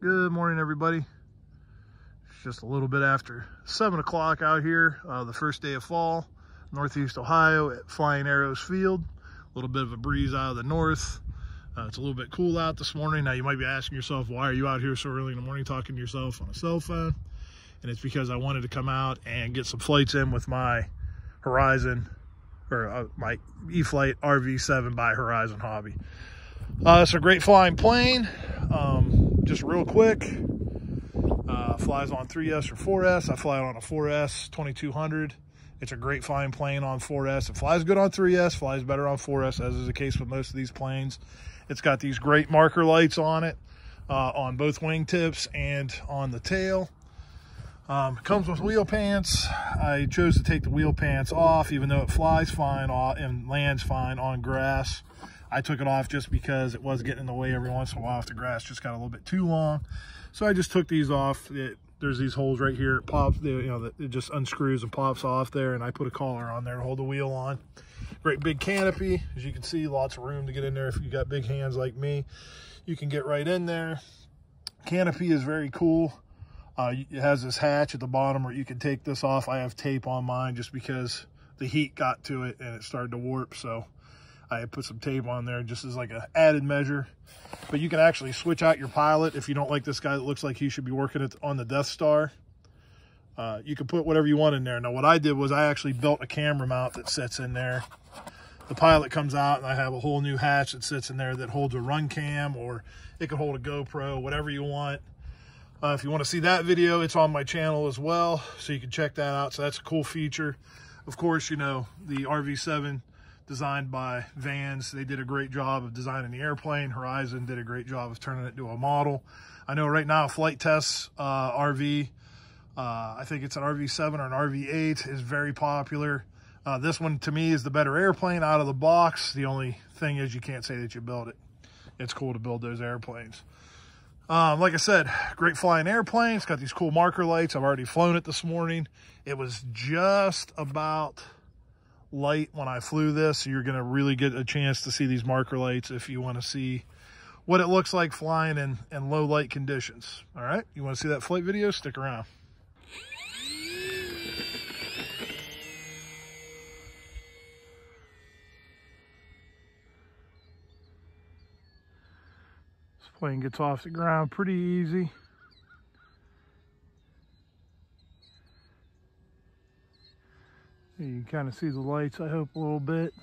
Good morning, everybody. It's just a little bit after 7 o'clock out here, the first day of fall, Northeast Ohio at Flying Arrows Field. A little bit of a breeze out of the north. It's a little bit cool out this morning. Now you might be asking yourself, why are you out here so early in the morning talking to yourself on a cell phone? And it's because I wanted to come out and get some flights in with my Horizon, or my EFLITE Rv7 by Horizon Hobby. It's a great flying plane. Just real quick, flies on 3S or 4S. I fly it on a 4S 2200. It's a great flying plane on 4S. It flies good on 3S, flies better on 4S, as is the case with most of these planes. It's got these great marker lights on it, on both wingtips and on the tail. It comes with wheel pants. I chose to take the wheel pants off, even though it flies fine and lands fine on grass. I took it off just because it was getting in the way every once in a while if the grass just got a little bit too long. So I just took these off. There's these holes right here. It pops, it just unscrews and pops off there, and I put a collar on there to hold the wheel on. Great big canopy. As you can see, lots of room to get in there. If you got big hands like me, you can get right in there. Canopy is very cool. It has this hatch at the bottom where you can take this off. I have tape on mine just because the heat got to it and it started to warp, so I put some tape on there just as like an added measure. But you can actually switch out your pilot if you don't like this guy that looks like he should be working on the Death Star. You can put whatever you want in there. Now what I did was I actually built a camera mount that sits in there. The pilot comes out and I have a whole new hatch that sits in there that holds a run cam, or it can hold a GoPro, whatever you want. If you want to see that video, it's on my channel as well, so you can check that out. So that's a cool feature. Of course, you know, the Rv7 designed by Vans, they did a great job of designing the airplane. Horizon did a great job of turning it into a model. I know right now Flight Test RV, I think it's an Rv7 or an Rv8, is very popular. This one to me is the better airplane out of the box. The only thing is you can't say that you built it. It's cool to build those airplanes. Like I said, great flying airplane. It's got these cool marker lights. I've already flown it this morning. It was just about light when I flew this, so you're going to really get a chance to see these marker lights if you want to see what it looks like flying in low light conditions. All right, you want to see that flight video? Stick around. This plane gets off the ground pretty easy. You can kind of see the lights, I hope, a little bit.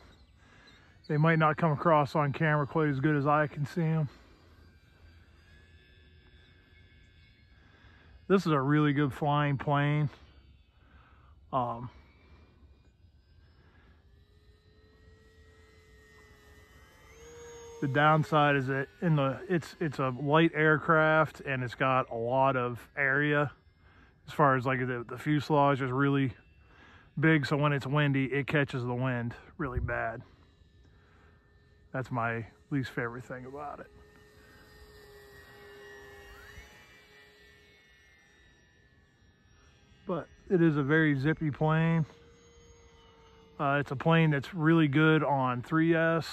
They might not come across on camera quite as good as I can see them. This is a really good flying plane. The downside is that it's a light aircraft, and it's got a lot of area. As far as like the fuselage is really big, so when it's windy, it catches the wind really bad. That's my least favorite thing about it. But it is a very zippy plane. It's a plane that's really good on 3S,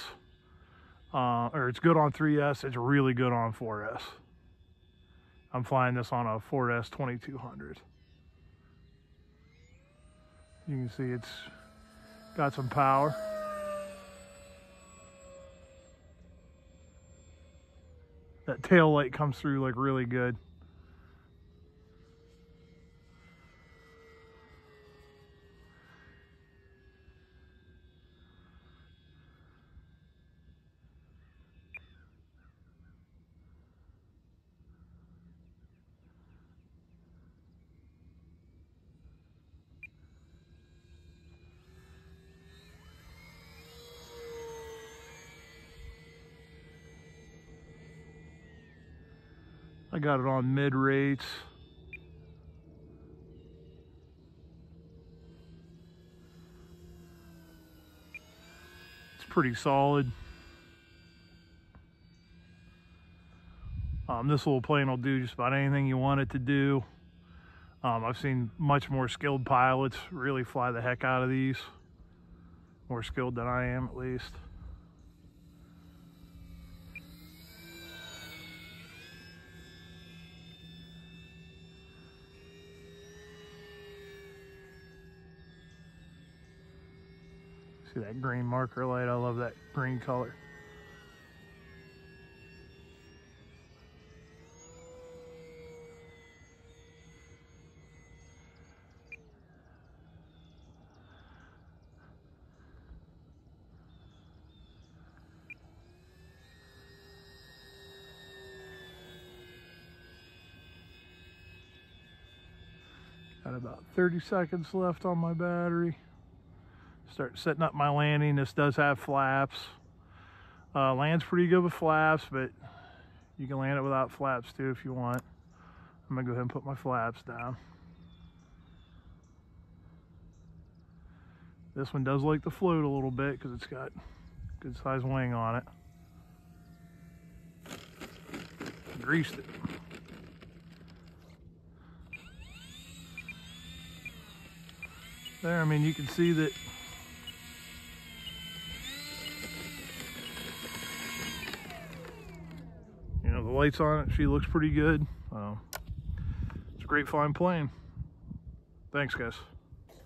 or it's good on 3S. It's really good on 4S. I'm flying this on a 4S 2200. You can see it's got some power. That tail light comes through like really good. I got it on mid rates. It's pretty solid. This little plane will do just about anything you want it to do. I've seen much more skilled pilots really fly the heck out of these. More skilled than I am, at least. See that green marker light? I love that green color. Got about 30 seconds left on my battery. Start setting up my landing. This does have flaps. Lands pretty good with flaps, but you can land it without flaps too if you want. I'm gonna go ahead and put my flaps down. This one does like to float a little bit because it's got good size wing on it. Greased it. There, I mean, you can see that the lights on it. She looks pretty good. It's a great flying plane. Thanks, guys.